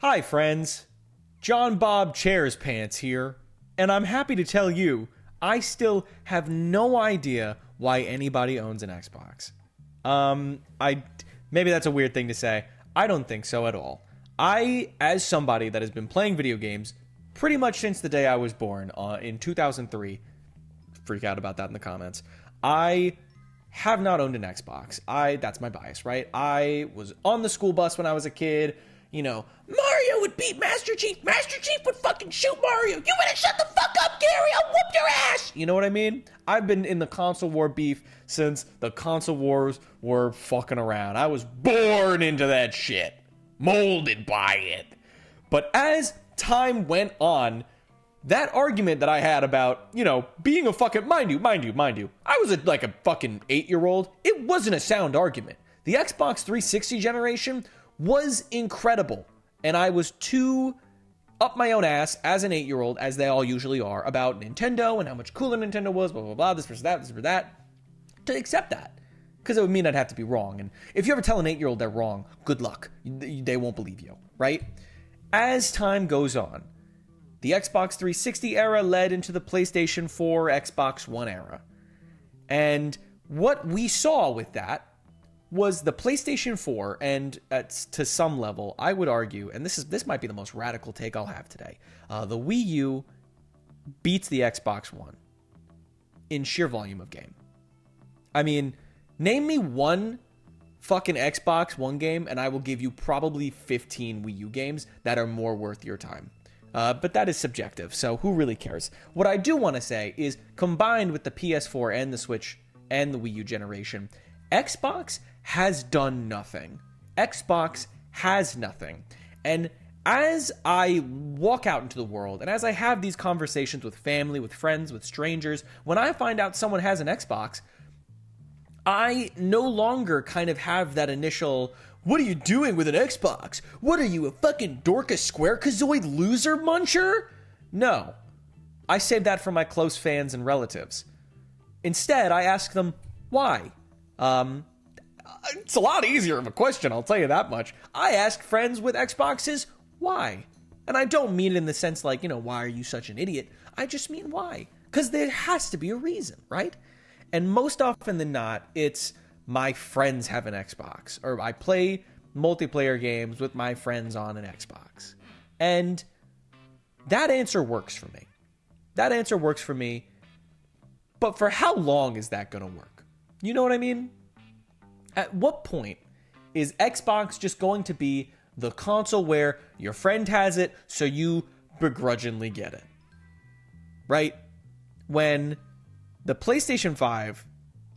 Hi, friends. John Bob Chairs Pants here, and I'm happy to tell you I still have no idea why anybody owns an Xbox. Maybe that's a weird thing to say. I don't think so at all. As somebody that has been playing video games pretty much since the day I was born, in 2003, freak out about that in the comments, I have not owned an Xbox. That's my bias, right? I was on the school bus when I was a kid. You know, Mario would beat Master Chief. Master Chief would fucking shoot Mario. You better shut the fuck up, Gary. I'll whoop your ass. You know what I mean? I've been in the console war beef since the console wars were fucking around. I was born into that shit. Molded by it. But as time went on, that argument that I had about, being a fucking, mind you, I was like a fucking 8-year-old. It wasn't a sound argument. The Xbox 360 generation was incredible, and I was too up my own ass as an 8-year-old, as they all usually are, about Nintendo and how much cooler Nintendo was, blah, blah, blah, this versus that, to accept that. Because it would mean I'd have to be wrong, and if you ever tell an 8-year-old they're wrong, good luck. They won't believe you, right? As time goes on, the Xbox 360 era led into the PlayStation 4, Xbox One era. And what we saw with that was the PlayStation 4, and to some level, I would argue, and this might be the most radical take I'll have today, the Wii U beats the Xbox One in sheer volume of game. I mean, name me one fucking Xbox One game, and I will give you probably 15 Wii U games that are more worth your time. But that is subjective, so who really cares? What I do want to say is, combined with the PS4 and the Switch and the Wii U generation, Xbox has done nothing. Xbox has nothing. And as I walk out into the world, and as I have these conversations with family, with friends, with strangers, when I find out someone has an Xbox, I no longer kind of have that initial, what are you doing with an Xbox? What are you, a fucking Dorcas Square-Kazoid loser muncher? No. I save that for my close fans and relatives. Instead, I ask them, why? It's a lot easier of a question, I'll tell you that much. I ask friends with Xboxes, why? And I don't mean it in the sense like, why are you such an idiot? I just mean why? Because there has to be a reason, right? And most often than not, it's my friends have an Xbox, or I play multiplayer games with my friends on an Xbox. And that answer works for me. But for how long is that going to work? You know what I mean? At what point is Xbox just going to be the console where your friend has it, so you begrudgingly get it? Right? When the PlayStation 5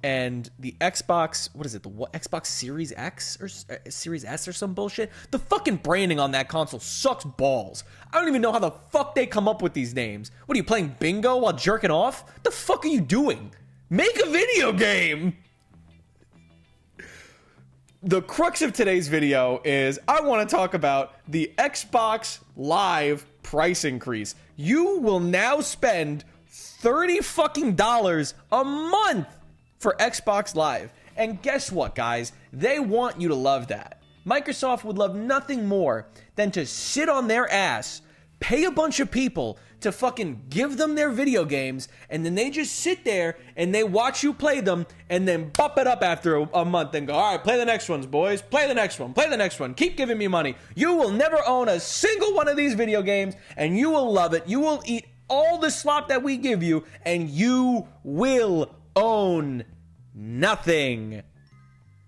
and the Xbox, Xbox Series X or Series S or some bullshit? The fucking branding on that console sucks balls. I don't even know how the fuck they come up with these names. What are you, playing bingo while jerking off? What the fuck are you doing? Make a video game! The crux of today's video is I want to talk about the Xbox Live price increase. You will now spend $30 fucking a month for Xbox Live. And guess what, guys? They want you to love that. Microsoft would love nothing more than to sit on their ass, pay a bunch of people to fucking give them their video games, and then they just sit there and they watch you play them and then bump it up after a month and go, all right, play the next ones, boys. Play the next one. Keep giving me money. You will never own a single one of these video games, and you will love it. You will eat all the slop that we give you, and you will own nothing.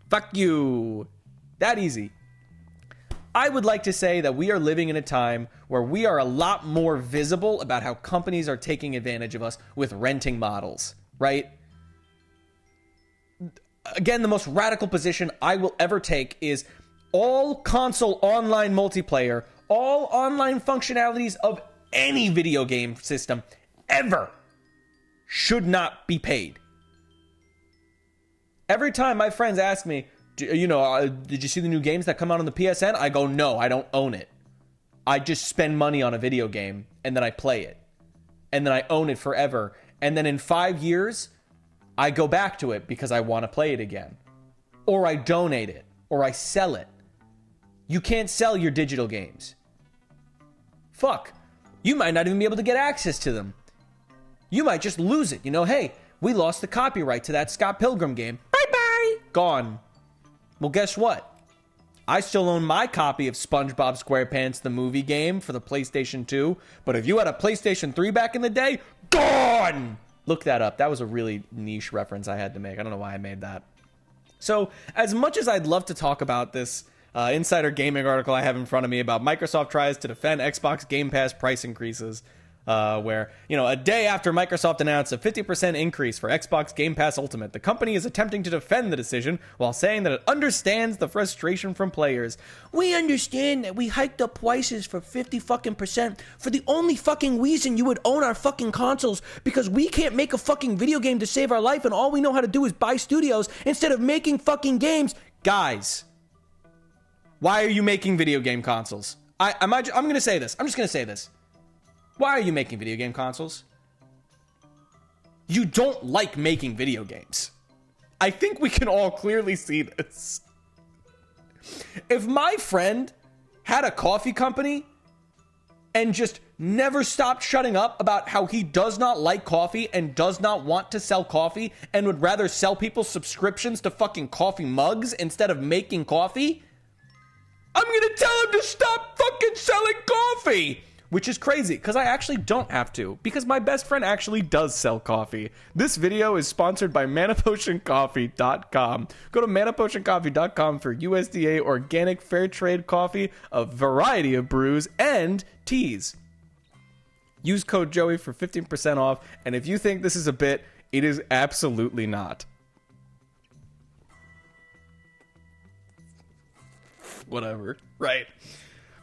Fuck you. That easy. I would like to say that we are living in a time where we are a lot more visible about how companies are taking advantage of us with renting models, right? Again, the most radical position I will ever take is all console online multiplayer, all online functionalities of any video game system ever should not be paid. Every time my friends ask me, did you see the new games that come out on the PSN? I go, no, I don't own it. I just spend money on a video game, and then I play it. And then I own it forever. And then in 5 years, I go back to it because I want to play it again. Or I donate it. Or I sell it. You can't sell your digital games. fuck, you might not even be able to get access to them. You might just lose it. You know, hey, we lost the copyright to that Scott Pilgrim game. Bye-bye. Gone. Well, guess what? I still own my copy of SpongeBob SquarePants, the movie game, for the PlayStation 2. But if you had a PlayStation 3 back in the day, gone! Look that up. That was a really niche reference I had to make. I don't know why I made that. So, as much as I'd love to talk about this Insider Gaming article I have in front of me about Microsoft tries to defend Xbox Game Pass price increases, where, you know, a day after Microsoft announced a 50% increase for Xbox Game Pass Ultimate, the company is attempting to defend the decision while saying that it understands the frustration from players. We understand that we hiked up prices for 50% for the only fucking reason you would own our fucking consoles, because we can't make a fucking video game to save our life and all we know how to do is buy studios instead of making fucking games. Guys, why are you making video game consoles? I'm going to say this. I'm just going to say this. Why are you making video game consoles? You don't like making video games. I think we can all clearly see this. If my friend had a coffee company and just never stopped shutting up about how he does not like coffee and does not want to sell coffee and would rather sell people subscriptions to fucking coffee mugs instead of making coffee, I'm gonna tell him to stop fucking selling coffee! Which is crazy, because I actually don't have to, because my best friend actually does sell coffee. This video is sponsored by ManaPotionCoffee.com. Go to ManaPotionCoffee.com for USDA organic fair trade coffee, a variety of brews, and teas. Use code Joey for 15% off, and if you think this is a bit, it is absolutely not. Whatever. Right.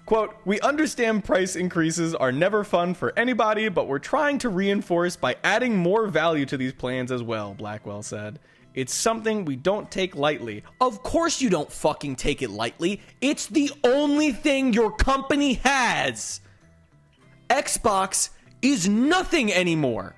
Quote, we understand price increases are never fun for anybody, but we're trying to reinforce by adding more value to these plans as well, Blackwell said. It's something we don't take lightly. Of course you don't fucking take it lightly. It's the only thing your company has. Xbox is nothing anymore.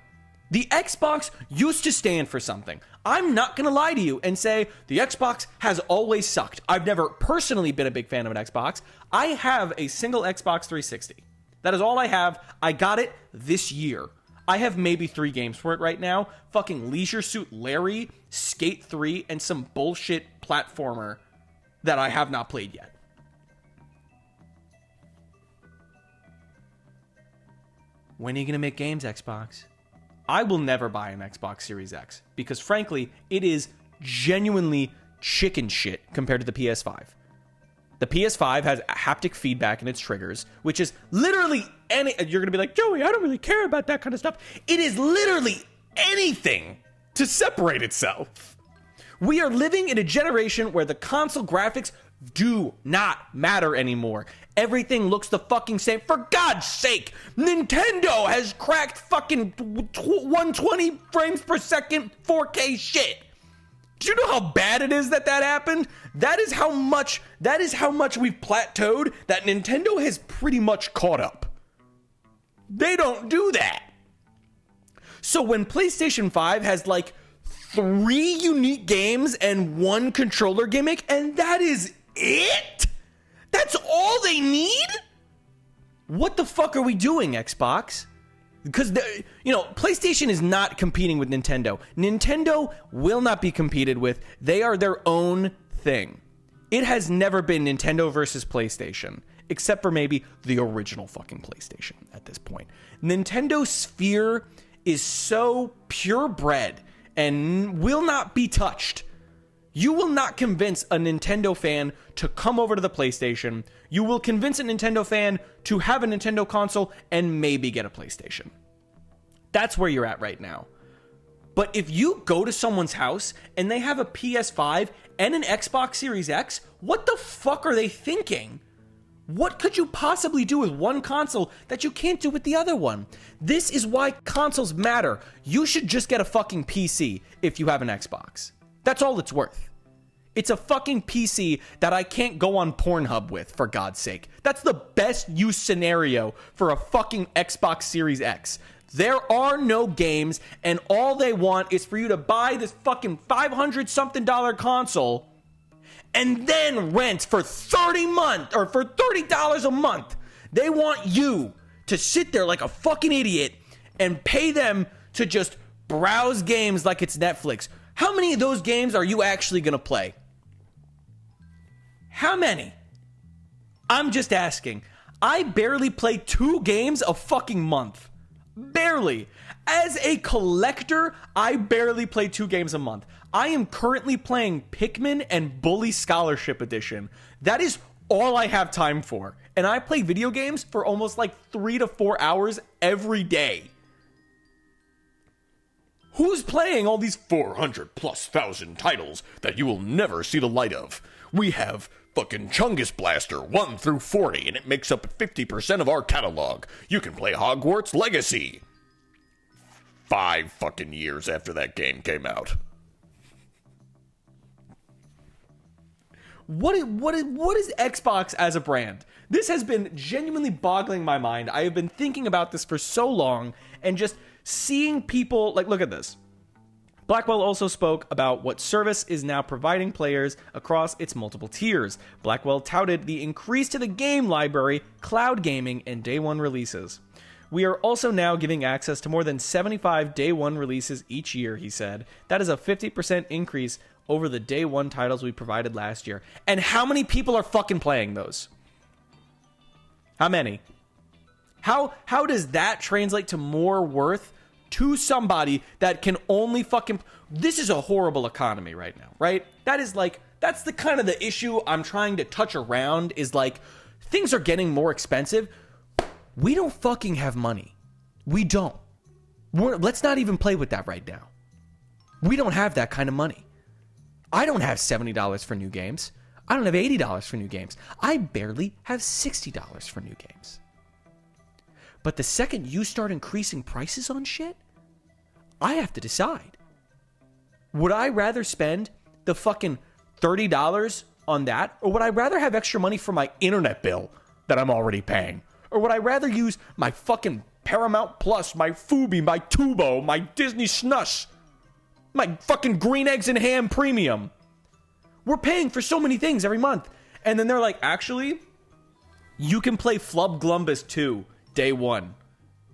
The Xbox used to stand for something. I'm not going to lie to you and say the Xbox has always sucked. I've never personally been a big fan of an Xbox. I have a single Xbox 360. That is all I have. I got it this year. I have maybe 3 games for it right now. Fucking Leisure Suit Larry, Skate 3, and some bullshit platformer that I have not played yet. When are you going to make games, Xbox? I will never buy an Xbox Series X because, frankly, it is genuinely chicken shit compared to the PS5. The PS5 has haptic feedback in its triggers, which is literally any... You're going to be like, Joey, I don't really care about that kind of stuff. It is literally anything to separate itself. We are living in a generation where the console graphics do not matter anymore. Everything looks the fucking same. For God's sake, Nintendo has cracked fucking 120 frames per second 4K shit. Do you know how bad it is that happened? That is how much we've plateaued, that Nintendo has pretty much caught up. They don't do that. So when PlayStation 5 has like 3 unique games and 1 controller gimmick, and that is it? That's all they need? What the fuck are we doing, Xbox? Because, PlayStation is not competing with Nintendo. Nintendo will not be competed with. They are their own thing. It has never been Nintendo versus PlayStation, except for maybe the original fucking PlayStation at this point. Nintendo's sphere is so purebred and will not be touched. You will not convince a Nintendo fan to come over to the PlayStation. You will convince a Nintendo fan to have a Nintendo console and maybe get a PlayStation. That's where you're at right now. But if you go to someone's house and they have a PS5 and an Xbox Series X, what the fuck are they thinking? What could you possibly do with one console that you can't do with the other one? This is why consoles matter. You should just get a fucking PC if you have an Xbox. That's all it's worth. It's a fucking PC that I can't go on Pornhub with, for God's sake. That's the best use scenario for a fucking Xbox Series X. There are no games, and all they want is for you to buy this fucking $500-something console and then rent for $30 a month. They want you to sit there like a fucking idiot and pay them to just browse games like it's Netflix. How many of those games are you actually going to play? How many? I'm just asking. I barely play 2 games a fucking month. Barely. As a collector, I barely play 2 games a month. I am currently playing Pikmin and Bully Scholarship Edition. That is all I have time for. And I play video games for almost like 3 to 4 hours every day. Who's playing all these 400,000+ titles that you will never see the light of? We have fucking Chungus Blaster 1 through 40, and it makes up 50% of our catalog. You can play Hogwarts Legacy 5 fucking years after that game came out. What is Xbox as a brand? This has been genuinely boggling my mind. I have been thinking about this for so long, and just seeing people, like, look at this. Blackwell also spoke about what service is now providing players across its multiple tiers. Blackwell touted the increase to the game library, cloud gaming, and day one releases. We are also now giving access to more than 75 day one releases each year, he said. That is a 50% increase over the day one titles we provided last year. And how many people are fucking playing those? How many? How does that translate to more worth to somebody that can only fucking... This is a horrible economy right now, right? That's the kind of the issue I'm trying to touch around, is like, things are getting more expensive. We don't fucking have money. We don't. Let's not even play with that right now. We don't have that kind of money. I don't have $70 for new games. I don't have $80 for new games. I barely have $60 for new games. But the second you start increasing prices on shit, I have to decide. Would I rather spend the fucking $30 on that? Or would I rather have extra money for my internet bill that I'm already paying? Or would I rather use my fucking Paramount Plus, my Fubi, my Tubo, my Disney Snus, my fucking Green Eggs and Ham Premium? We're paying for so many things every month. And then they're like, actually, you can play Flub Glumbus 2 day one,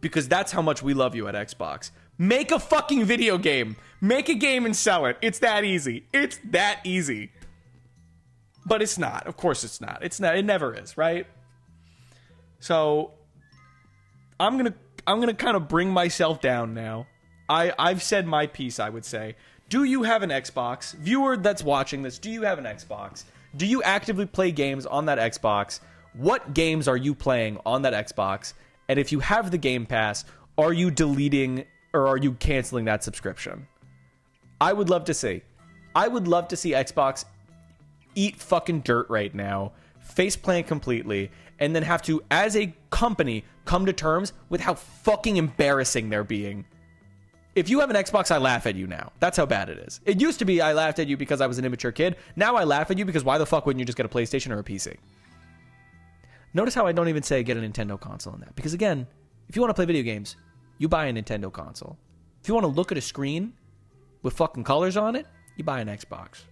because that's how much we love you at Xbox. Make a fucking video game. Make a game and sell it. It's that easy. It's that easy. But it's not. Of course it's not. It's not. It never is, right? So I'm gonna kind of bring myself down now. I've said my piece, I would say. Do you have an Xbox? Viewer that's watching this, do you have an Xbox? Do you actively play games on that Xbox? What games are you playing on that Xbox? And if you have the Game Pass, are you deleting or are you canceling that subscription? I would love to see. I would love to see Xbox eat fucking dirt right now, faceplant completely, and then have to, as a company, come to terms with how fucking embarrassing they're being. If you have an Xbox, I laugh at you now. That's how bad it is. It used to be I laughed at you because I was an immature kid. Now I laugh at you because why the fuck wouldn't you just get a PlayStation or a PC? Notice how I don't even say get a Nintendo console in that. Because again, if you want to play video games, you buy a Nintendo console. If you want to look at a screen with fucking colors on it, you buy an Xbox.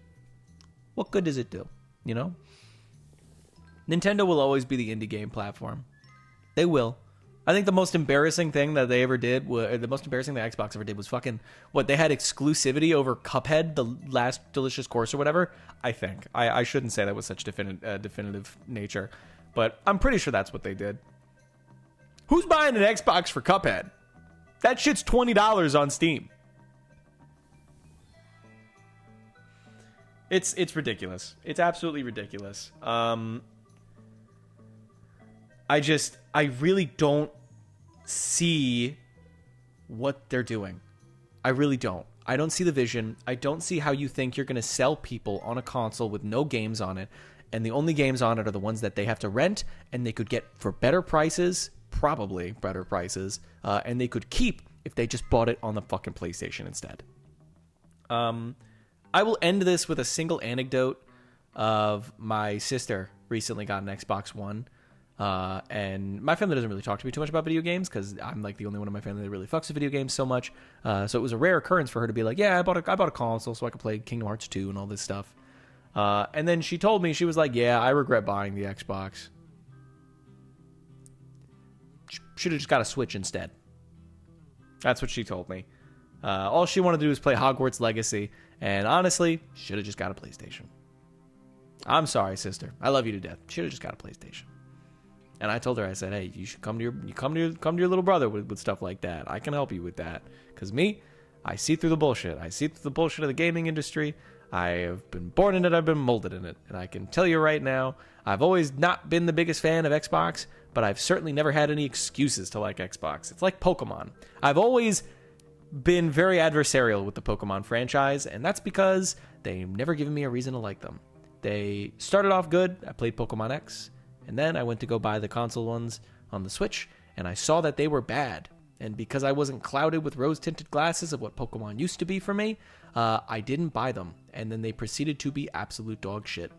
What good does it do? You know? Nintendo will always be the indie game platform. They will. I think the most embarrassing thing that they ever did, the most embarrassing thing that Xbox ever did was fucking, what, they had exclusivity over Cuphead, the last Delicious Course or whatever? I think. I shouldn't say that with such definitive nature. But I'm pretty sure that's what they did. Who's buying an Xbox for Cuphead? That shit's $20 on Steam. It's ridiculous. It's absolutely ridiculous. I really don't see what they're doing. I really don't. I don't see the vision. I don't see how you think you're going to sell people on a console with no games on it. And the only games on it are the ones that they have to rent, and they could get for better prices, probably better prices, and they could keep if they just bought it on the fucking PlayStation instead. I will end this with a single anecdote of my sister recently got an Xbox One, and my family doesn't really talk to me too much about video games because I'm like the only one in my family that really fucks with video games so much. So it was a rare occurrence for her to be like, yeah, I bought a console so I could play Kingdom Hearts 2 and all this stuff. And then she told me, she was like, yeah, I regret buying the Xbox. should have just got a Switch instead. That's what she told me. All she wanted to do was play Hogwarts Legacy, and honestly, should have just got a PlayStation. I'm sorry, sister. I love you to death. Should have just got a PlayStation. And I told her, I said, hey, you should come to your little brother with stuff like that. I can help you with that. Because me, I see through the bullshit. I see through the bullshit of the gaming industry. I have been born in it. I've been molded in it. And I can tell you right now, I've always not been the biggest fan of Xbox, but I've certainly never had any excuses to like Xbox. It's like Pokemon. I've always been very adversarial with the Pokemon franchise, and that's because they've never given me a reason to like them. They started off good. I played Pokemon X, and then I went to go buy the console ones on the Switch, and I saw that they were bad. And because I wasn't clouded with rose-tinted glasses of what Pokemon used to be for me, I didn't buy them. And then they proceeded to be absolute dog shit.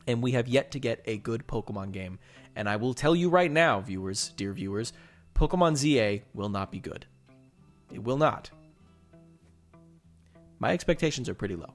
And we have yet to get a good Pokemon game. And I will tell you right now, viewers, dear viewers, Pokemon ZA will not be good. It will not. My expectations are pretty low.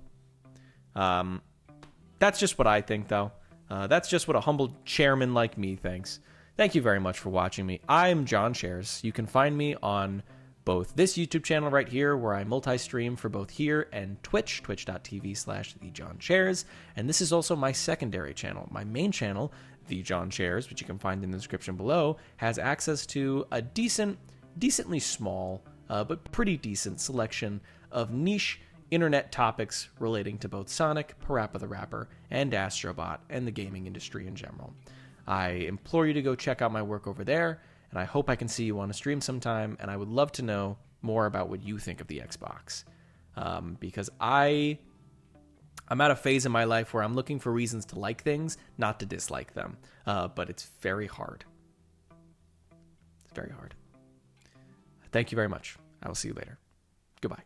That's just what I think, though. That's just what a humble chairman like me thinks. Thank you very much for watching me. I'm John Shares. You can find me on both this YouTube channel right here, where I multi-stream for both here and Twitch, twitch.tv/TheJohnShares. And this is also my secondary channel. My main channel, The John Shares, which you can find in the description below, has access to a decently small, but pretty decent selection of niche internet topics relating to both Sonic, Parappa the Rapper, and Astrobot, and the gaming industry in general. I implore you to go check out my work over there, and I hope I can see you on a stream sometime, and I would love to know more about what you think of the Xbox. Because I'm at a phase in my life where I'm looking for reasons to like things, not to dislike them. But it's very hard. It's very hard. Thank you very much. I will see you later. Goodbye.